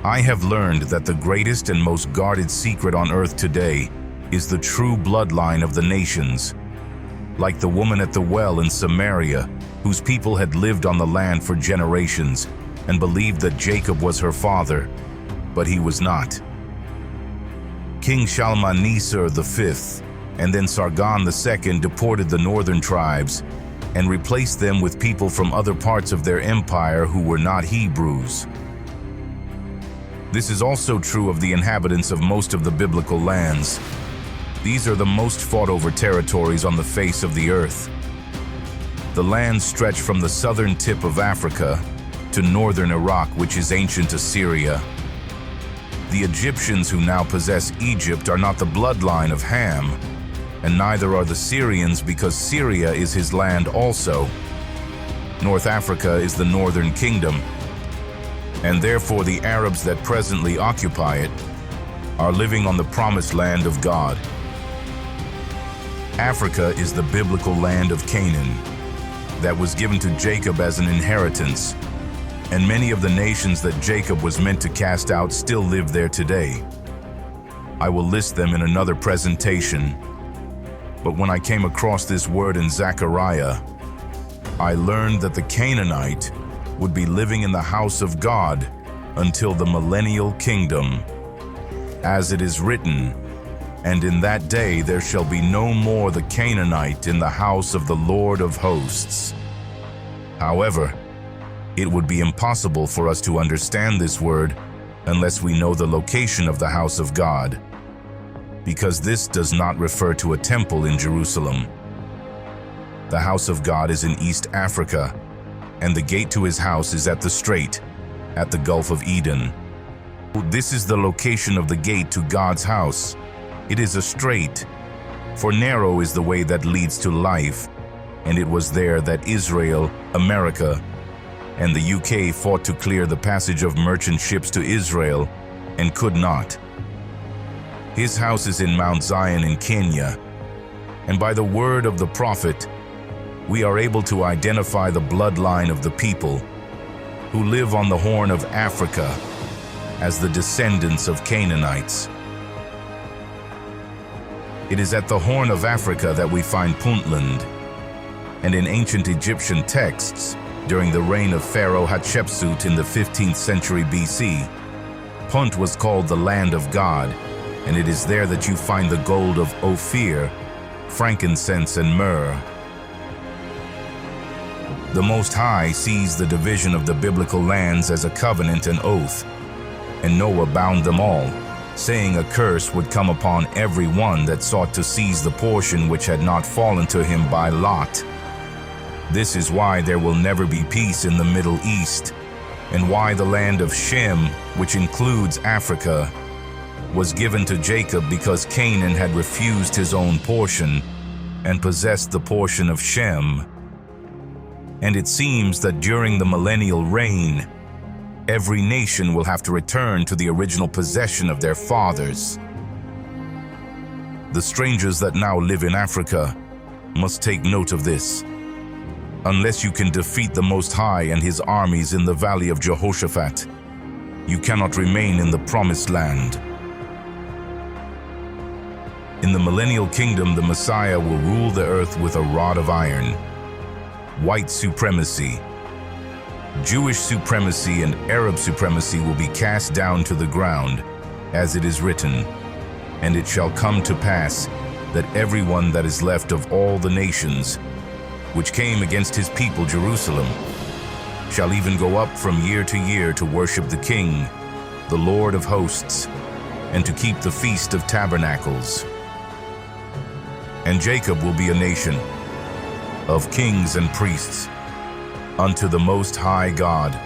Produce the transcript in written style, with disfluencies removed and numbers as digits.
I have learned that the greatest and most guarded secret on earth today is the true bloodline of the nations. Like the woman at the well in Samaria, whose people had lived on the land for generations and believed that Jacob was her father, but he was not. King Shalmaneser V and then Sargon II deported the northern tribes and replaced them with people from other parts of their empire who were not Hebrews. This is also true of the inhabitants of most of the biblical lands. These are the most fought-over territories on the face of the earth. The lands stretch from the southern tip of Africa to northern Iraq, which is ancient Assyria. The Egyptians who now possess Egypt are not the bloodline of Ham, and neither are the Syrians, because Syria is his land also. North Africa is the northern kingdom, and therefore the Arabs that presently occupy it are living on the promised land of God. Africa is the biblical land of Canaan that was given to Jacob as an inheritance, and many of the nations that Jacob was meant to cast out still live there today. I will list them in another presentation, but when I came across this word in Zechariah, I learned that the Canaanite would be living in the house of God until the millennial kingdom. As it is written, "And in that day there shall be no more the Canaanite in the house of the Lord of hosts." However, it would be impossible for us to understand this word unless we know the location of the house of God, because this does not refer to a temple in Jerusalem. The house of God is in East Africa, and the gate to his house is at the strait, at the Gulf of Eden. This is the location of the gate to God's house. It is a strait, for narrow is the way that leads to life, and it was there that Israel, America, and the UK fought to clear the passage of merchant ships to Israel, and could not. His house is in Mount Zion in Kenya, and by the word of the prophet, we are able to identify the bloodline of the people who live on the Horn of Africa as the descendants of Canaanites. It is at the Horn of Africa that we find Puntland, and in ancient Egyptian texts, during the reign of Pharaoh Hatshepsut in the 15th century BC, Punt was called the Land of God, and it is there that you find the gold of Ophir, frankincense, and myrrh. The Most High sees the division of the biblical lands as a covenant and oath, and Noah bound them all, saying a curse would come upon every one that sought to seize the portion which had not fallen to him by lot. This is why there will never be peace in the Middle East, and why the land of Shem, which includes Africa, was given to Jacob, because Canaan had refused his own portion and possessed the portion of Shem. And it seems that during the millennial reign, every nation will have to return to the original possession of their fathers. The strangers that now live in Africa must take note of this. Unless you can defeat the Most High and his armies in the valley of Jehoshaphat, you cannot remain in the promised land. In the millennial kingdom, the Messiah will rule the earth with a rod of iron. White supremacy, Jewish supremacy, and Arab supremacy will be cast down to the ground, as it is written, "And it shall come to pass that everyone that is left of all the nations, which came against his people Jerusalem, shall even go up from year to year to worship the King, the Lord of hosts, and to keep the Feast of Tabernacles. And Jacob will be a nation of kings and priests unto the Most High God.